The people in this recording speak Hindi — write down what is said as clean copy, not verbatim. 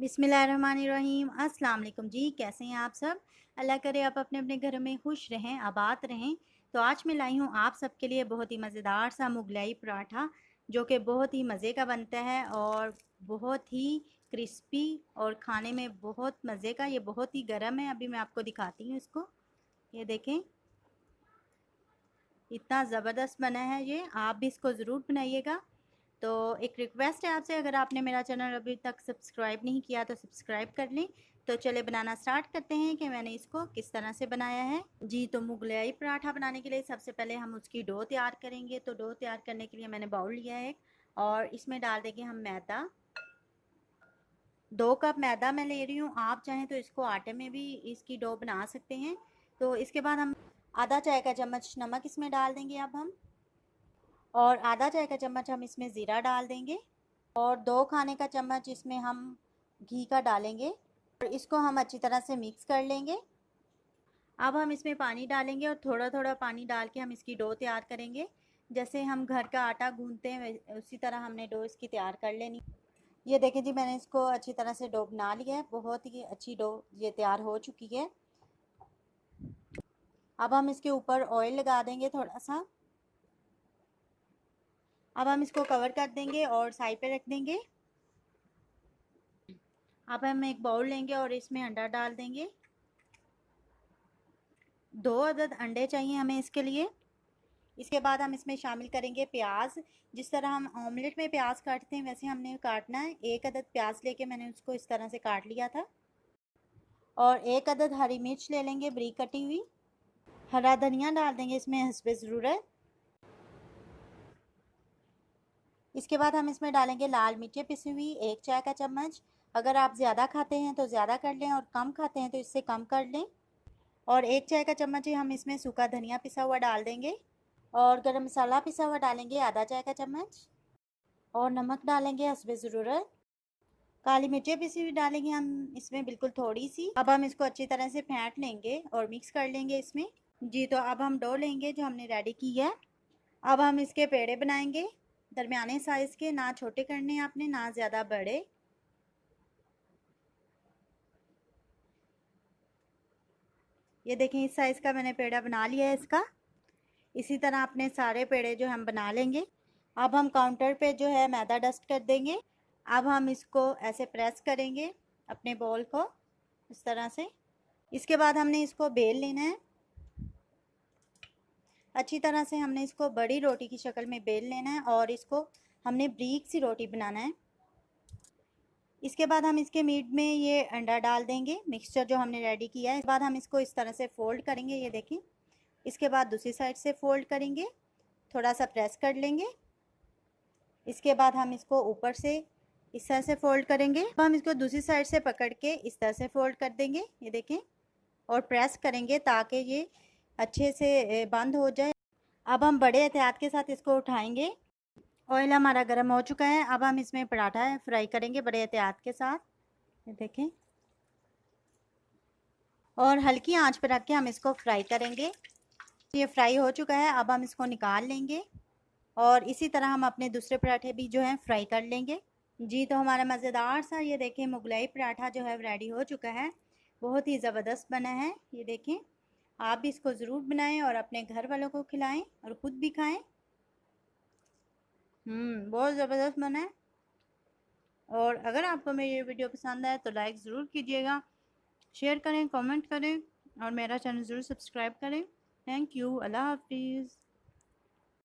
बिस्मिल्लाहिर्रहमानिर्रहीम। अस्सलाम वालेकुम जी, कैसे हैं आप सब। अल्लाह करे आप अपने अपने घरों में खुश रहें, आबाद रहें। तो आज मैं लाई हूँ आप सबके लिए बहुत ही मज़ेदार सा मुगलाई पराठा, जो कि बहुत ही मज़े का बनता है और बहुत ही क्रिस्पी और खाने में बहुत मज़े का। ये बहुत ही गर्म है, अभी मैं आपको दिखाती हूँ इसको। ये देखें, इतना ज़बरदस्त बना है ये। आप भी इसको ज़रूर बनाइएगा। तो एक रिक्वेस्ट है आपसे, अगर आपने मेरा चैनल अभी तक सब्सक्राइब नहीं किया तो सब्सक्राइब कर लें। तो चले बनाना स्टार्ट करते हैं कि मैंने इसको किस तरह से बनाया है जी। तो मुगलाई पराठा बनाने के लिए सबसे पहले हम उसकी डो तैयार करेंगे। तो डो तैयार करने के लिए मैंने बाउल लिया है और इसमें डाल देंगे हम मैदा। 2 कप मैदा मैं ले रही हूँ। आप चाहें तो इसको आटे में भी इसकी डो बना सकते हैं। तो इसके बाद हम आधा चाय का चम्मच नमक इसमें डाल देंगे अब हम, और आधा चाय का चम्मच हम इसमें ज़ीरा डाल देंगे, और 2 खाने का चम्मच इसमें हम घी का डालेंगे और इसको हम अच्छी तरह से मिक्स कर लेंगे। अब हम इसमें पानी डालेंगे और थोड़ा थोड़ा पानी डाल के हम इसकी डो तैयार करेंगे। जैसे हम घर का आटा गूंथते हैं उसी तरह हमने डो इसकी तैयार कर लेनी। ये देखें जी, मैंने इसको अच्छी तरह से डो बना लिया है। बहुत ही अच्छी डो ये तैयार हो चुकी है। अब हम इसके ऊपर ऑयल लगा देंगे थोड़ा सा। अब हम इसको कवर कर देंगे और साइड पे रख देंगे। अब हम एक बाउल लेंगे और इसमें अंडा डाल देंगे। 2 अदद अंडे चाहिए हमें इसके लिए। इसके बाद हम इसमें शामिल करेंगे प्याज। जिस तरह हम ऑमलेट में प्याज काटते हैं वैसे हमने काटना है। 1 अदद प्याज लेके मैंने उसको इस तरह से काट लिया था, और 1 अदद हरी मिर्च ले लेंगे बारीक कटी हुई। हरा धनिया डाल देंगे इसमें हस्बे ज़रूरत। इसके बाद हम इसमें डालेंगे लाल मिर्चें पिसी हुई 1 चाय का चम्मच। अगर आप ज़्यादा खाते हैं तो ज़्यादा कर लें और कम खाते हैं तो इससे कम कर लें। और 1 चाय का चम्मच ही हम इसमें सूखा धनिया पिसा हुआ डाल देंगे, और गरम मसाला पिसा हुआ डालेंगे आधा चाय का चम्मच, और नमक डालेंगे हस्बे ज़रूरत। काली मिर्चें पिसी हुई डालेंगे हम इसमें बिल्कुल थोड़ी सी। अब हम इसको अच्छी तरह से फेंट लेंगे और मिक्स कर लेंगे इसमें जी। तो अब हम डो लेंगे जो हमने रेडी की है। अब हम इसके पेड़े बनाएंगे दरमियाने साइज़ के, ना छोटे करने आपने ना ज़्यादा बड़े। ये देखें, इस साइज़ का मैंने पेड़ा बना लिया है इसका। इसी तरह अपने सारे पेड़े जो हम बना लेंगे। अब हम काउंटर पे जो है मैदा डस्ट कर देंगे। अब हम इसको ऐसे प्रेस करेंगे अपने बॉल को इस तरह से। इसके बाद हमने इसको बेल लेना है अच्छी तरह से। हमने इसको बड़ी रोटी की शक्ल में बेल लेना है और इसको हमने ब्रीक सी रोटी बनाना है। इसके बाद हम इसके मिड में ये अंडा डाल देंगे, मिक्सचर जो हमने रेडी किया है। इसके बाद हम इसको इस तरह से फोल्ड करेंगे, ये देखें। इसके बाद दूसरी साइड से फोल्ड करेंगे, थोड़ा सा प्रेस कर लेंगे। इसके बाद हम इसको ऊपर से इस तरह से फोल्ड करेंगे। अब हम इसको दूसरी साइड से पकड़ के इस तरह से फोल्ड कर देंगे, ये देखें, और प्रेस करेंगे ताकि ये अच्छे से बंद हो जाए। अब हम बड़े एहतियात के साथ इसको उठाएंगे। ऑयल हमारा गर्म हो चुका है। अब हम इसमें पराठा फ्राई करेंगे बड़े एहतियात के साथ, ये देखें, और हल्की आंच पर रख के हम इसको फ्राई करेंगे। ये फ्राई हो चुका है। अब हम इसको निकाल लेंगे और इसी तरह हम अपने दूसरे पराठे भी जो हैं फ्राई कर लेंगे जी। तो हमारा मज़ेदार सा ये देखें मुगलाई पराठा जो है रेडी हो चुका है। बहुत ही ज़बरदस्त बना है, ये देखें। आप भी इसको ज़रूर बनाएं और अपने घर वालों को खिलाएं और ख़ुद भी खाएं। बहुत ज़बरदस्त बना है। और अगर आपको मेरी ये वीडियो पसंद आए तो लाइक ज़रूर कीजिएगा, शेयर करें, कमेंट करें और मेरा चैनल ज़रूर सब्सक्राइब करें। Thank you. अल्लाह हाफिज़।